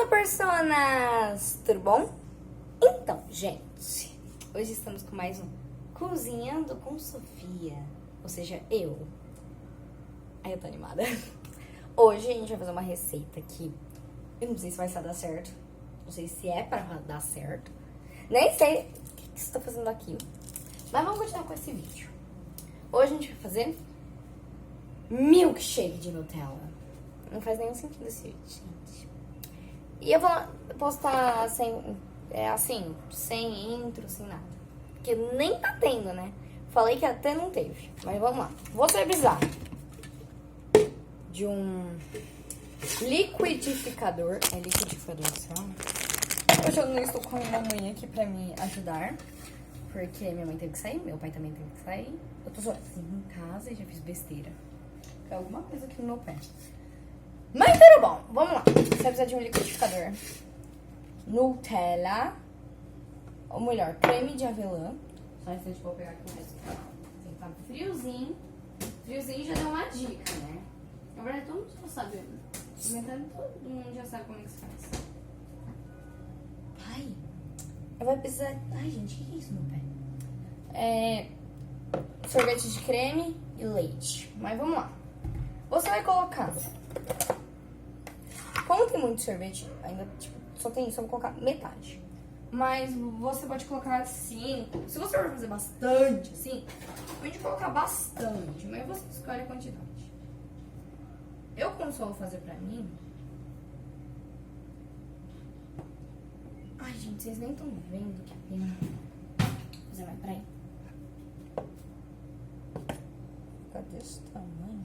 Fala, personas! Tudo bom? Então, gente, hoje estamos com mais um Cozinhando com Sofia. Ou seja, eu. Aí eu tô animada. Hoje a gente vai fazer uma receita que eu não sei se vai dar certo. Não sei se é pra dar certo. Nem sei o que você tá fazendo aqui. Mas vamos continuar com esse vídeo. Hoje a gente vai fazer milkshake de Nutella. Não faz nenhum sentido esse vídeo, gente. E eu vou postar sem intro, sem nada. Porque nem tá tendo, né? Falei que até não teve. Mas vamos lá. Você vai precisar de um liquidificador. É liquidificador, sabe? Hoje eu não estou com a minha mãe aqui pra me ajudar. Porque minha mãe teve que sair, meu pai também teve que sair. Eu tô sozinha em casa e já fiz besteira. Tem alguma coisa aqui no meu pé. Mas tudo bom, vamos lá. Você vai precisar de um liquidificador Nutella, ou melhor, creme de avelã. Só esse eu vou pegar aqui mais. Tem que estar friozinho. Friozinho já deu uma dica, né? Na verdade, todo mundo já sabe. Inventando, todo mundo já sabe como é que se faz. Ai, vai precisar... Ai, gente, o que é isso no meu pé? Sorvete de creme e leite. Mas vamos lá. Você vai colocar... Como tem muito sorvete, ainda tipo, só vou colocar metade. Mas você pode colocar 5. Se você for fazer bastante, assim, pode colocar bastante. Mas você escolhe a quantidade. Eu, como só vou fazer pra mim... Ai, gente, vocês nem estão vendo que pena. Vou fazer mais pra aí. Fica desse tamanho.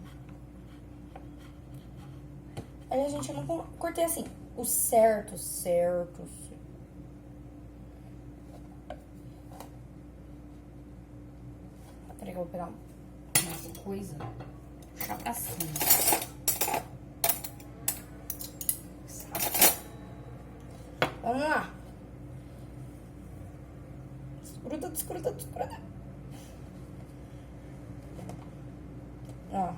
Aí, gente, eu não cortei assim, o certo. Peraí que eu vou pegar uma coisa, puxar pra cima. Vamos lá. Desgruda. Ó.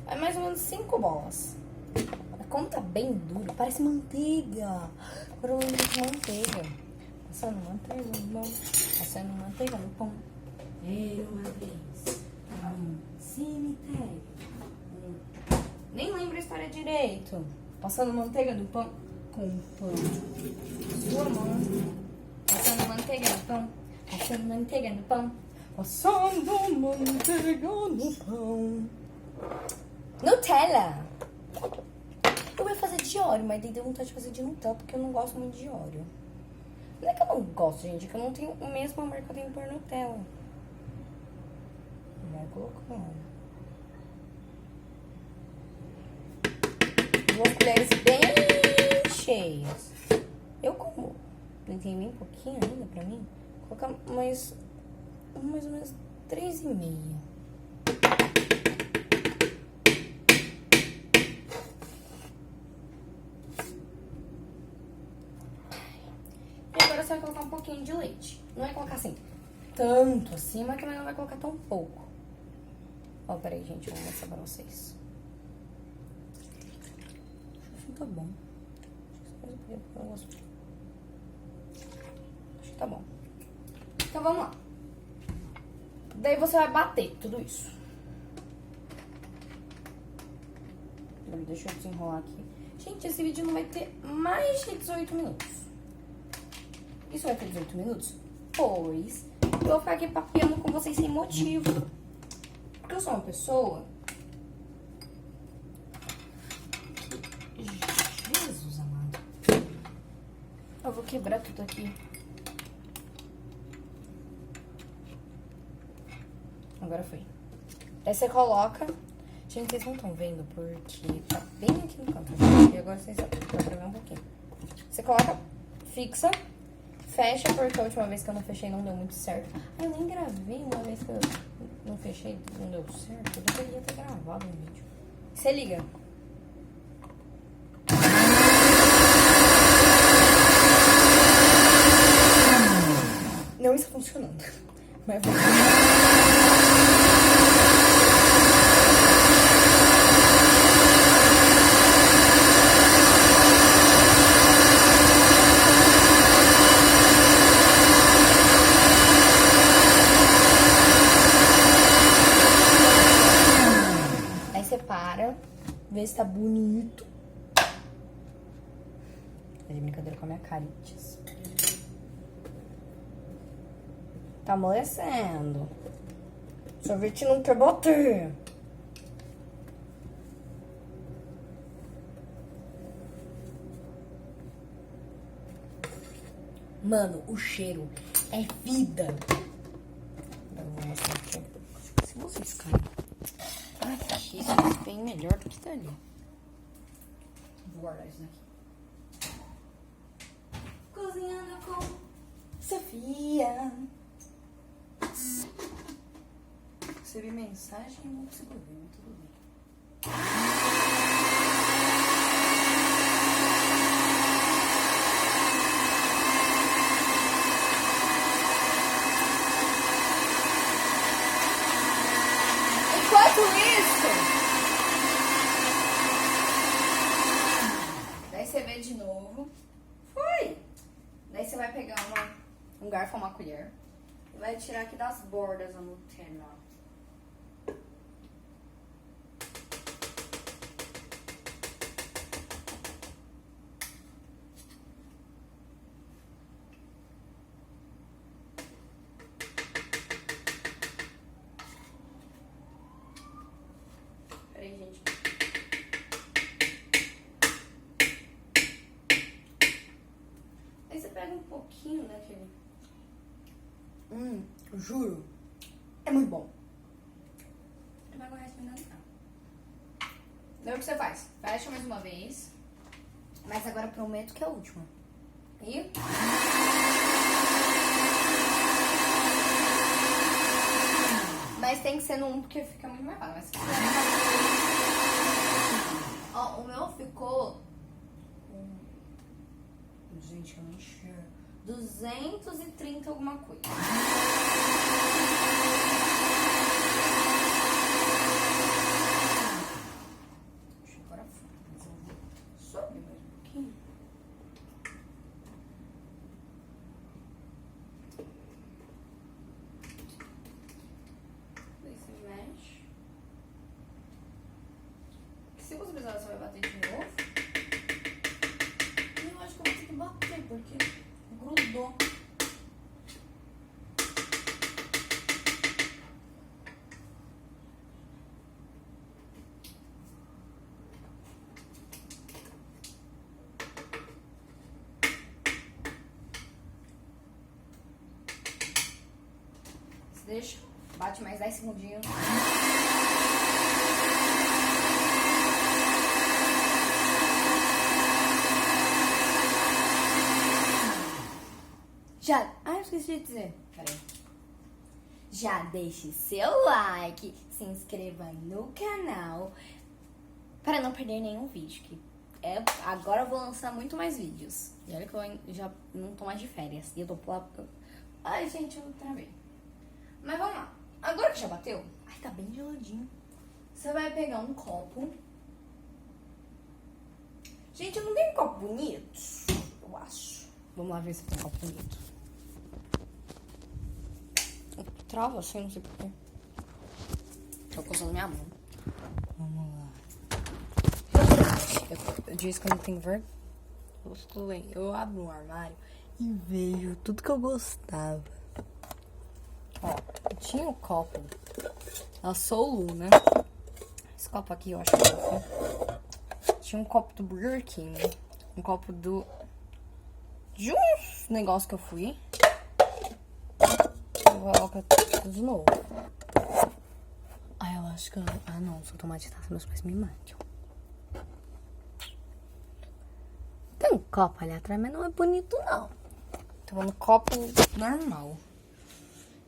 É mais ou menos 5 bolas. Como tá bem duro, parece manteiga. Agora eu lembro de manteiga. Passando manteiga no pão. Passando manteiga no pão. Era uma vez cemitério. Nem lembro a história direito. Passando manteiga no pão. Com pão. Sua mão. Passando manteiga no pão. Passando manteiga no pão. Passando manteiga no pão. Nutella. Eu ia fazer de óleo, mas dei vontade de fazer de Nutella, porque eu não gosto muito de óleo. Não é que eu não gosto, gente, é que eu não tenho o mesmo amor que eu tenho por Nutella. Vai colocando. Duas colheres bem cheias. Eu como. Tem bem pouquinho ainda pra mim. Vou colocar mais ou menos 3,5. Você vai colocar um pouquinho de leite. Não vai colocar assim, tanto assim, mas também não vai colocar tão pouco. Ó, peraí, gente, eu vou mostrar pra vocês. Acho que tá bom. Acho que tá bom. Então, vamos lá. Daí você vai bater tudo isso. Deixa eu desenrolar aqui. Gente, esse vídeo não vai ter mais de 18 minutos. Isso vai ter 18 minutos? Pois eu vou ficar aqui papeando com vocês sem motivo. Porque eu sou uma pessoa... Jesus amado. Eu vou quebrar tudo aqui. Agora foi. Aí você coloca... Gente, vocês não estão vendo porque tá bem aqui no canto. E agora vocês dá pra ver um pouquinho. Você coloca, fixa... Fecha, porque a última vez que eu não fechei não deu muito certo. Ah, eu nem gravei uma vez que eu não fechei, não deu certo. Eu deveria ter gravado um vídeo. Você liga. Não está funcionando. Mas vou... Tá de brincadeira com a minha caritas. Tá amolecendo. Sorvete não quer bater. Mano, o cheiro é vida. Eu vou mostrar aqui. Se vocês caem. Ai, que isso é bem melhor do que tá ali. Vou guardar isso daqui. Cozinhando com Sofia. Recebi mensagem e não consigo ver, mas tudo bem. Enquanto isso, daí você vê de novo. Foi! Daí você vai pegar um garfo ou uma colher e vai tirar aqui das bordas a Nutella. Peraí, gente. Aí você pega um pouquinho daquele. Juro. É muito bom. Não vai guardar nada, não. Daí o que você faz? Fecha mais uma vez. Mas agora prometo que é a última. E... Mas tem que ser no 1 porque fica muito mais fácil. Mas se quiser... Ó, o meu ficou... Gente, eu não enxergo. 230 alguma coisa. Deixa eu agora fora. Mas eu vou subir mais um pouquinho. Daí você mexe. Se você precisar, você vai bater de novo. E eu acho que eu vou ter que bater, porque grudou. Você deixa, bate mais 10 segundinhos. Já... eu esqueci de dizer. Peraí. Já deixe seu like, se inscreva no canal para não perder nenhum vídeo. Que agora eu vou lançar muito mais vídeos. E olha que eu já não tô mais de férias. E eu tô lá... Ai, gente, eu travei. Mas vamos lá. Agora que já bateu... Ai, tá bem geladinho. Você vai pegar um copo. Gente, eu não tenho um copo bonito? Eu acho. Vamos lá ver se tem um copo bonito. Trava assim, não sei porquê. Tô coçando minha mão. Vamos lá. Eu disse que eu não tenho vergonha. Eu abro um armário e vejo tudo que eu gostava. Ó, eu tinha um copo da Solu, né? Esse copo aqui eu acho que tinha um copo do Burger King. Um copo de uns negócios que eu fui. Eu vou colocar tudo de novo. Eu acho que... não, se eu tomar de taça, meus pais me matam. Tem um copo ali atrás, mas não é bonito, não. Tô no copo normal.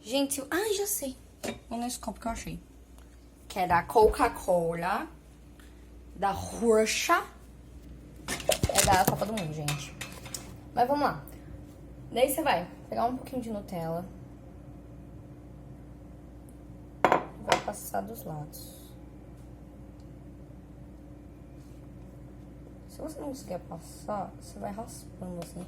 Gente, já sei. Vou nesse copo que eu achei. Que é da Coca-Cola. Da Roxa. É da Copa do Mundo, gente. Mas vamos lá. Daí você vai pegar um pouquinho de Nutella. Vai passar dos lados. Se você não conseguir passar, você vai raspando assim.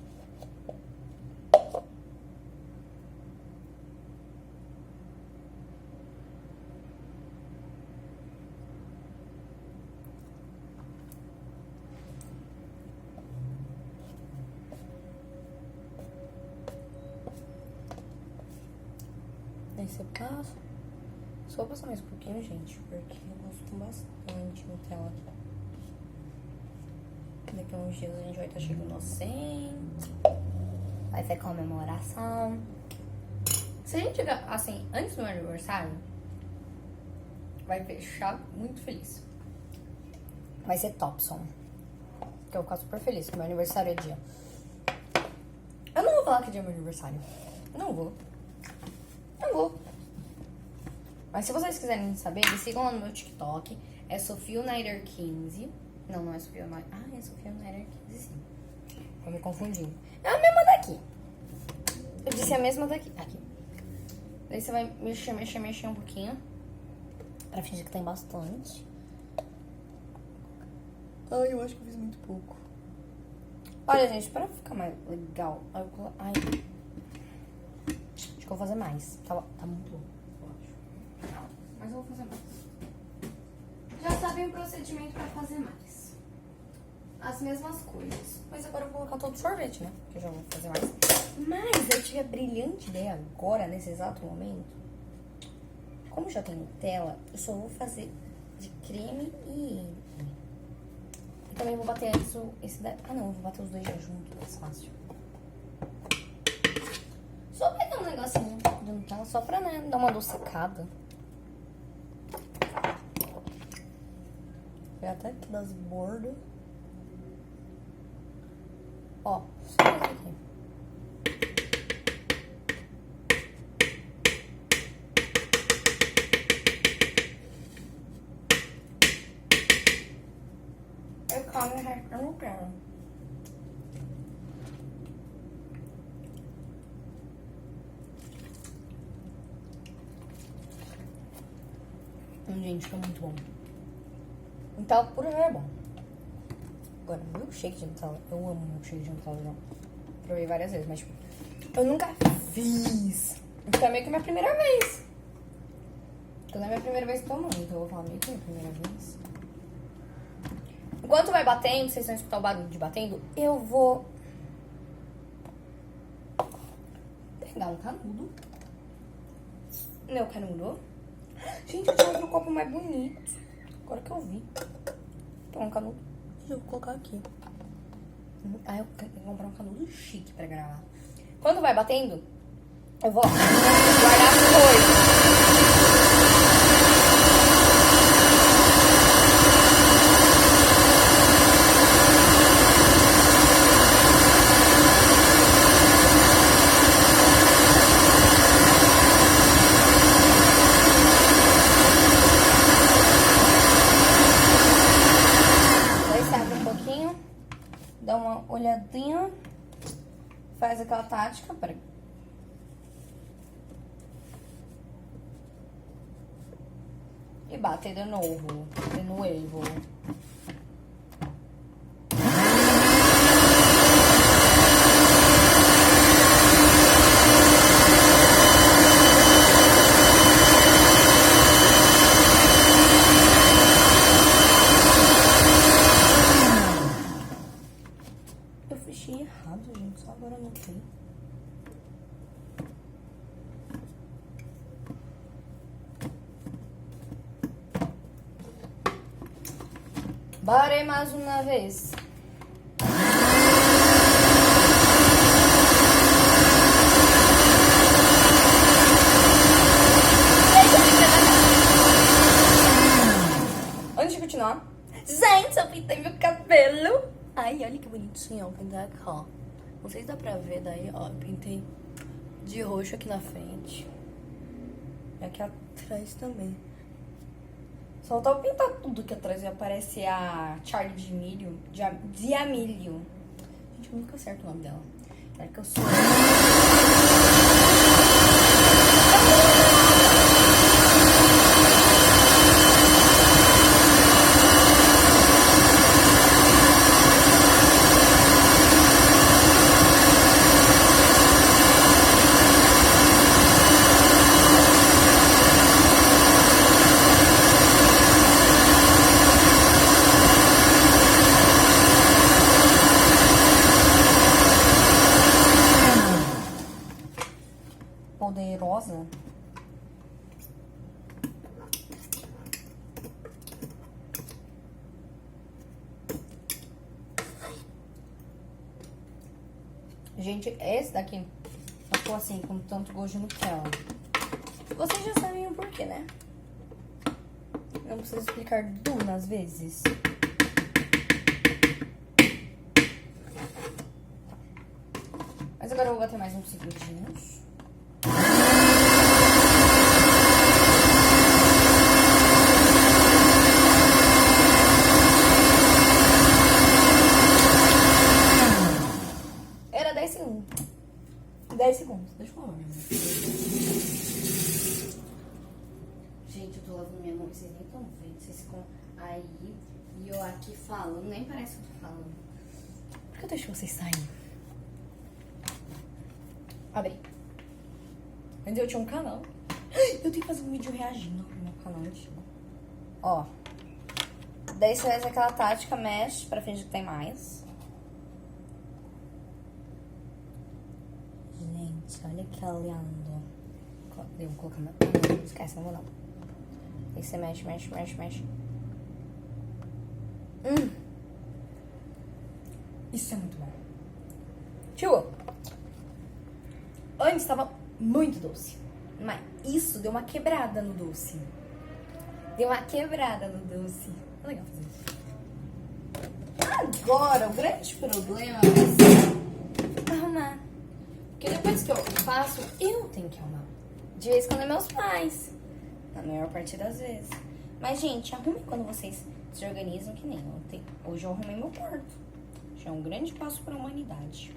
Aí você passa. Só vou passar mais um pouquinho, gente, porque eu gosto bastante Nutella. Daqui a uns dias a gente vai estar chegando aos 100. Vai ser comemoração. Se a gente chegar, assim, antes do meu aniversário, vai fechar muito feliz. Vai ser Topson. Que eu vou ficar super feliz, porque meu aniversário é dia. Eu não vou falar que dia é meu aniversário. Não vou. Não vou. Mas se vocês quiserem saber, me sigam lá no meu TikTok. É SofieNider15. Não, não é SofieNider. Ah, é SofieNider15, sim. Tô me confundindo. É a mesma daqui. Eu disse a mesma daqui. Aqui. Daí você vai mexer um pouquinho. Pra fingir que tem bastante. Ai, eu acho que eu fiz muito pouco. Olha, gente, pra ficar mais legal. Ai, acho que eu vou fazer mais. Tá muito bom, eu acho. Mas eu vou fazer mais. Já sabem o procedimento pra fazer mais. As mesmas coisas. Mas agora eu vou colocar todo o sorvete, né? Que eu já vou fazer mais. Mas eu tive a brilhante ideia agora, nesse exato momento. Como já tem Nutella, eu só vou fazer de creme e também vou bater antes esse daí. Ah, não, eu vou bater os dois já junto, mais fácil. Só pegar um negocinho de Nutella, só pra, né, dar uma adocicada. Foi até aqui das bordas. Ó, só isso aqui. Eu não quero. Gente, tá muito bom. Nutella pura já é bom. Agora, milkshake de Nutella. Eu amo milkshake de Nutella, já. Provei várias vezes, mas tipo, eu nunca fiz. Então é meio que minha primeira vez. Então é minha primeira vez tomando, então eu vou falar meio que minha primeira vez. Enquanto vai batendo, vocês vão escutar o barulho de batendo, eu vou pegar um canudo. Meu canudo. Gente, eu tinha um copo mais bonito. Agora que eu vi. Pegar um canudo. E eu vou colocar aqui. Aí eu tenho que comprar um canudo chique pra gravar. Quando vai batendo, eu vou guardar as coisas. Dá uma olhadinha, faz aquela tática, peraí. E bate de novo, de novo. Eu fechei errado, gente, só agora eu notei. Bora mais uma vez. Antes de continuar, gente, eu pintei meu cabelo. Ai, olha que bonitinho, eu pintei aqui, ó. Não sei se dá pra ver daí, ó. Eu pintei de roxo aqui na frente. E aqui atrás também. Só faltava pintar tudo aqui atrás e aparece a Charlie de Milho, de Amílio. Gente, eu nunca acerto o nome dela. É que eu sou... poderosa. Gente, esse daqui ficou assim, com tanto gosto de Nutella. Vocês já sabem o porquê, né? Não preciso explicar duas vezes. Mas agora eu vou bater mais uns segundinhos. Era 10 segundos. 10 segundos, deixa eu falar. Gente, eu tô lavando minha mão, vocês nem estão vendo. Vocês ficam aí e eu aqui falando, nem parece que eu tô falando. Por que eu deixo vocês saírem? Abri. Antes eu tinha um canal. Eu tenho que fazer um vídeo reagindo no meu canal antigo. Ó. Daí você faz aquela tática, mexe pra fingir que tem mais. Gente, olha que lindo. Eu vou colocar meu... Não, esquece, não vou não. Aí você mexe, mexe, mexe, mexe. Isso é muito bom. Tio, antes tava muito doce. Mas isso deu uma quebrada no doce. Deu uma quebrada no doce. É legal fazer isso. Agora, o grande problema vai ser arrumar. Porque depois que eu faço, eu tenho que arrumar. De vez em quando é meus pais. Na maior parte das vezes. Mas, gente, arrume quando vocês se organizam que nem eu. Hoje eu arrumei meu quarto. Já é um grande passo para a humanidade.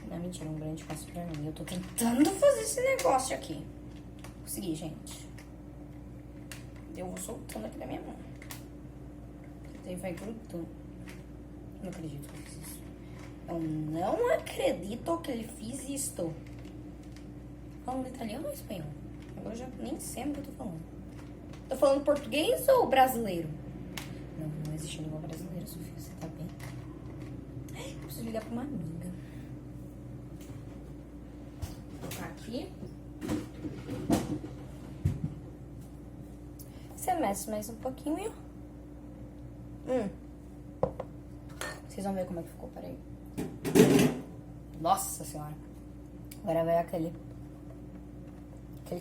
Não, mentira, um grande passo pra mim. Eu tô tentando fazer esse negócio aqui. Consegui, gente. Eu vou soltando aqui da minha mão. Daí vai grudando. Não acredito que eu fiz isso. Eu não acredito que ele fiz isto. Falando italiano ou espanhol? Agora eu já nem sei o que eu tô falando. Tô falando português ou brasileiro? Não, não existe língua brasileira, Sofia. Você tá bem? Eu preciso ligar pra uma amiga. Vou colocar aqui. Você mexe mais um pouquinho. Vocês vão ver como é que ficou, peraí. Nossa senhora. Agora vai aquele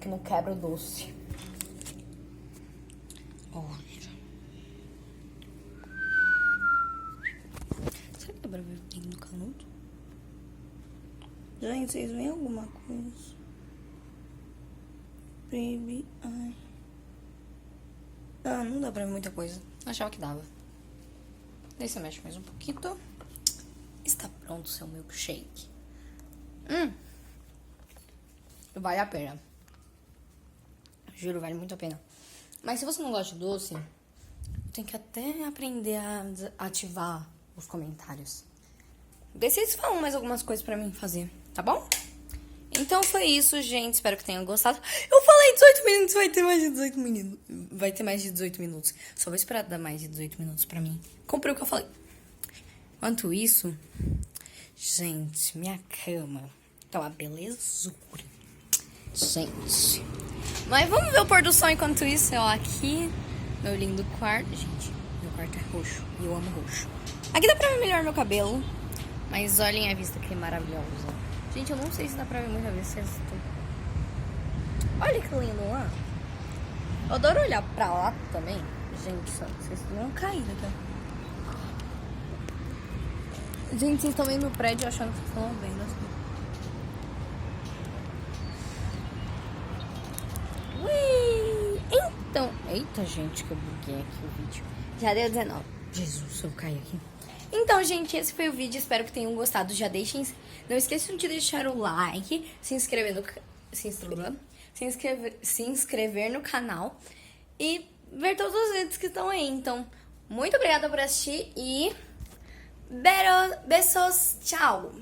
que não quebra o doce. Olha. Será que dá pra ver o que tem no canudo? Gente, vocês veem alguma coisa? Baby, ai. Ah, não dá pra ver muita coisa. Achava que dava. Daí você mexe mais um pouquinho. Está pronto o seu milkshake. Vale a pena. Juro, vale muito a pena. Mas se você não gosta de doce, tem que até aprender a ativar os comentários. Daí vocês falam mais algumas coisas pra mim fazer, tá bom? Então foi isso, gente. Espero que tenham gostado. Eu falei 18 minutos, vai ter mais de 18 minutos. Vai ter mais de 18 minutos. Só vou esperar dar mais de 18 minutos pra mim. Comprei o que eu falei. Enquanto isso, gente, minha cama tá uma belezura. Gente. Mas vamos ver o pôr do sol enquanto isso. Eu aqui, meu lindo quarto. Gente, meu quarto é roxo. E eu amo roxo. Aqui dá pra ver melhor meu cabelo. Mas olhem a vista que é maravilhosa. Gente, eu não sei se dá pra ver muito a vista. Olha que lindo lá. Eu adoro olhar pra lá também. Gente, vocês vão cair daqui. Gente, vocês estão vendo o prédio achando que estão vendo assim. Ui! Então, eita, gente, que eu buguei aqui o vídeo. Já deu 19. Jesus, eu caí aqui. Então, gente, esse foi o vídeo. Espero que tenham gostado. Já deixem... Não esqueçam de deixar o like, se inscrever no canal e ver todos os vídeos que estão aí. Então, muito obrigada por assistir e beijos, tchau!